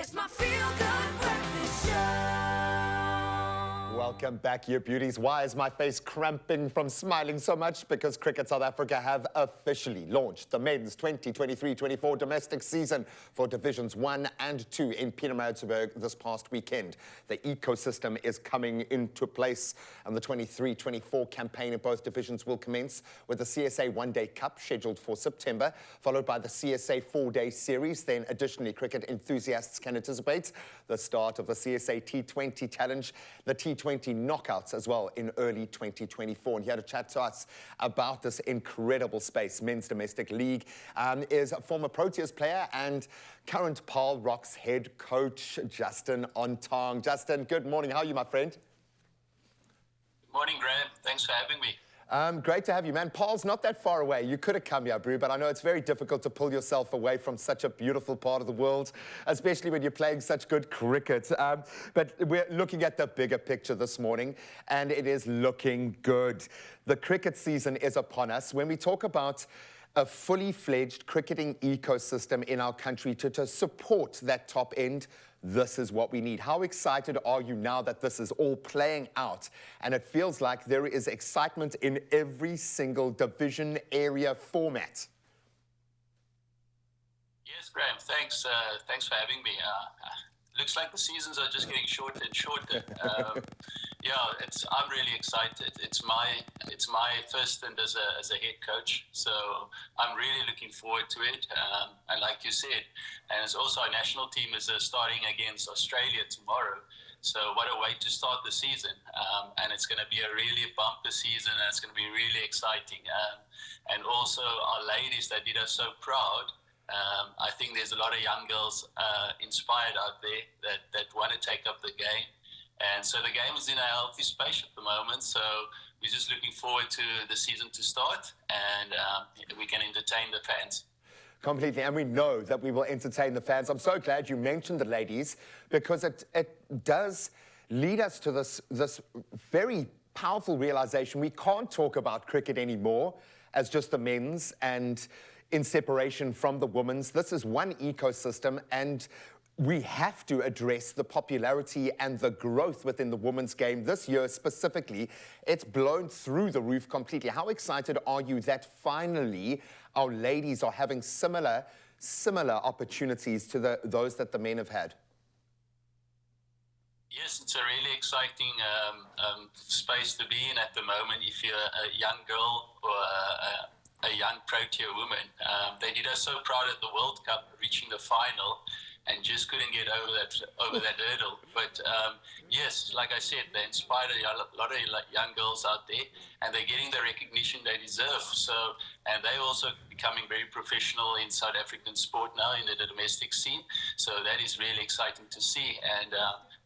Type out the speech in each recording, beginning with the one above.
It's my feel-good breakfast show. Welcome back, you beauties. Why is my face cramping from smiling so much? Because Cricket South Africa have officially launched the men's 2023-24 domestic season for Divisions 1 and 2 in Pietermaritzburg this past weekend. The ecosystem is coming into place, and the 23-24 campaign in both divisions will commence with the CSA One Day Cup scheduled for September, followed by the CSA 4-day series. Then additionally, cricket enthusiasts can anticipate the start of the CSA T20 Challenge, the T20 knockouts as well in early 2024. And here to chat to us about this incredible space, men's domestic league, is former Proteas player and current Paarl Rocks head coach, Justin Ontong. Justin, good morning. How are you, my friend? Good morning, Graham. Thanks for having me. Great to have you, man. Paul's not that far away. You could have come here, Brew, but I know it's very difficult to pull yourself away from such a beautiful part of the world, especially when you're playing such good cricket. But we're looking at the bigger picture this morning, and it is looking good. The cricket season is upon us. When we talk about a fully fledged cricketing ecosystem in our country to support that top end, this is what we need. How excited are you now that this is all playing out? And it feels like there is excitement in every single division area format. Yes, Graham, thanks. Thanks for having me. Looks like the seasons are just getting shorter and shorter. Yeah, I'm really excited. It's my first stint as a head coach, so I'm really looking forward to it. And like you said, and it's also our national team is starting against Australia tomorrow. So what a way to start the season. And it's going to be a really bumper season, and it's going to be really exciting. And also our ladies that did us so proud. I think there's a lot of young girls inspired out there that want to take up the game. And so the game is in a healthy space at the moment. So we're just looking forward to the season to start, and we can entertain the fans. Completely, and we know that we will entertain the fans. I'm so glad you mentioned the ladies, because it does lead us to this very powerful realization. We can't talk about cricket anymore as just the men's and in separation from the women's. This is one ecosystem, and we have to address the popularity and the growth within the women's game. This year specifically, it's blown through the roof completely. How excited are you that finally our ladies are having similar opportunities to those that the men have had? Yes, it's a really exciting space to be in at the moment. If you're a young girl or a young Protea woman, they did us so proud at the World Cup, reaching the final, and just couldn't get over that hurdle. But yes, like I said, they inspired a lot of young girls out there, and they're getting the recognition they deserve. So, and they're also becoming very professional in South African sport now in the domestic scene. So that is really exciting to see. And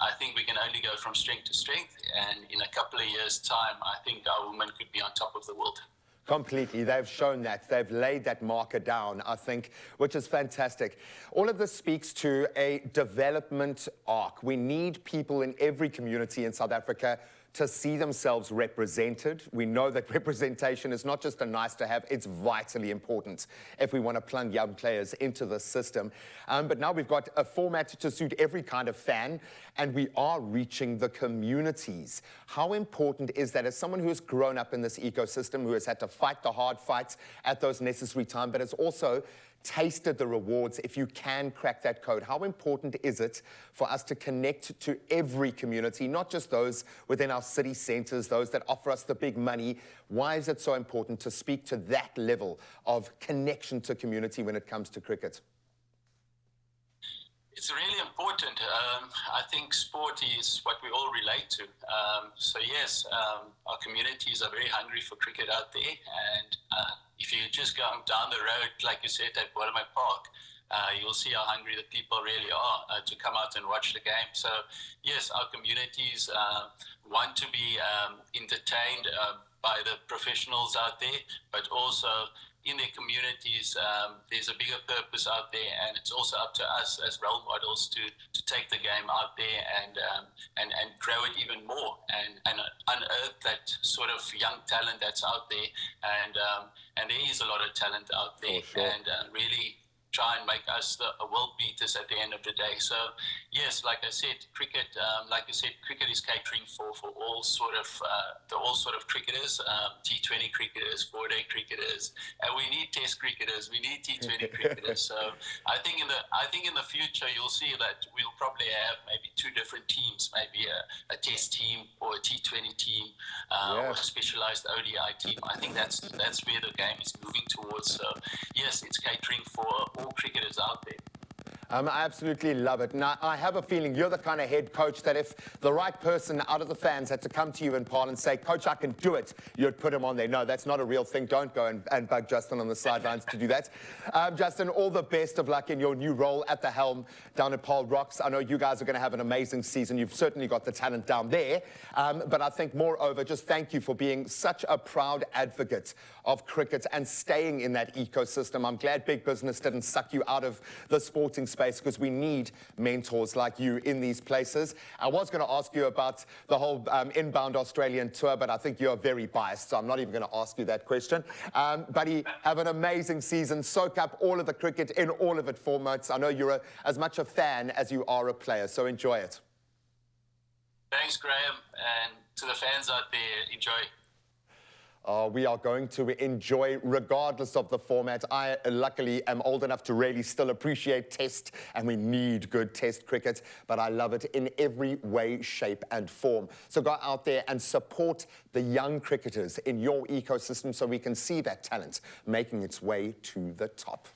I think we can only go from strength to strength. And in a couple of years' time, I think our women could be on top of the world. Completely. They've shown that. They've laid that marker down, I think, which is fantastic. All of this speaks to a development arc. We need people in every community in South Africa to see themselves represented. We know that representation is not just a nice to have, it's vitally important if we want to plunge young players into the system. But now we've got a format to suit every kind of fan, and we are reaching the communities. How important is that as someone who has grown up in this ecosystem, who has had to fight the hard fights at those necessary times, but has also tasted the rewards if you can crack that code? How important is it for us to connect to every community, not just those within our city centres, those that offer us the big money? Why is it so important to speak to that level of connection to community when it comes to cricket? It's really important. I think sport is what we all relate to. So yes, our communities are very hungry for cricket out there, and if you just go down the road, like you said, at Pietermaritzburg Park, you'll see how hungry the people really are to come out and watch the game. So yes, our communities want to be entertained by the professionals out there, but also in their communities, there's a bigger purpose out there, and it's also up to us as role models to take the game out there and grow it even more and unearth that sort of young talent that's out there. And there is a lot of talent out there, sure. and really try and make us the world beaters at the end of the day. So yes, like I said, cricket, cricket is catering for all sort of cricketers, T20 cricketers, 4-day cricketers, and we need Test cricketers, we need T20 cricketers. So I think in the future you'll see that we'll probably have maybe two different teams, maybe a Test team or a T20 team, or a specialized ODI team. I think that's where the game is moving towards. So yes, it's catering for all cricketers out there. I absolutely love it. Now, I have a feeling you're the kind of head coach that if the right person out of the fans had to come to you and Paarl and say, Coach, I can do it, you'd put him on there. No, that's not a real thing. Don't go and bug Justin on the sidelines to do that. Justin, all the best of luck in your new role at the helm down at Paarl Rocks. I know you guys are going to have an amazing season. You've certainly got the talent down there. But I think moreover, just thank you for being such a proud advocate of cricket and staying in that ecosystem. I'm glad big business didn't suck you out of the sporting space, because we need mentors like you in these places. I was going to ask you about the whole inbound Australian tour, but I think you're very biased, so I'm not even going to ask you that question. Buddy, have an amazing season. Soak up all of the cricket in all of its formats. I know you're as much a fan as you are a player, so enjoy it. Thanks, Graham, and to the fans out there, enjoy. We are going to enjoy regardless of the format. I luckily am old enough to really still appreciate Test, and we need good Test cricket, but I love it in every way, shape and form. So go out there and support the young cricketers in your ecosystem so we can see that talent making its way to the top.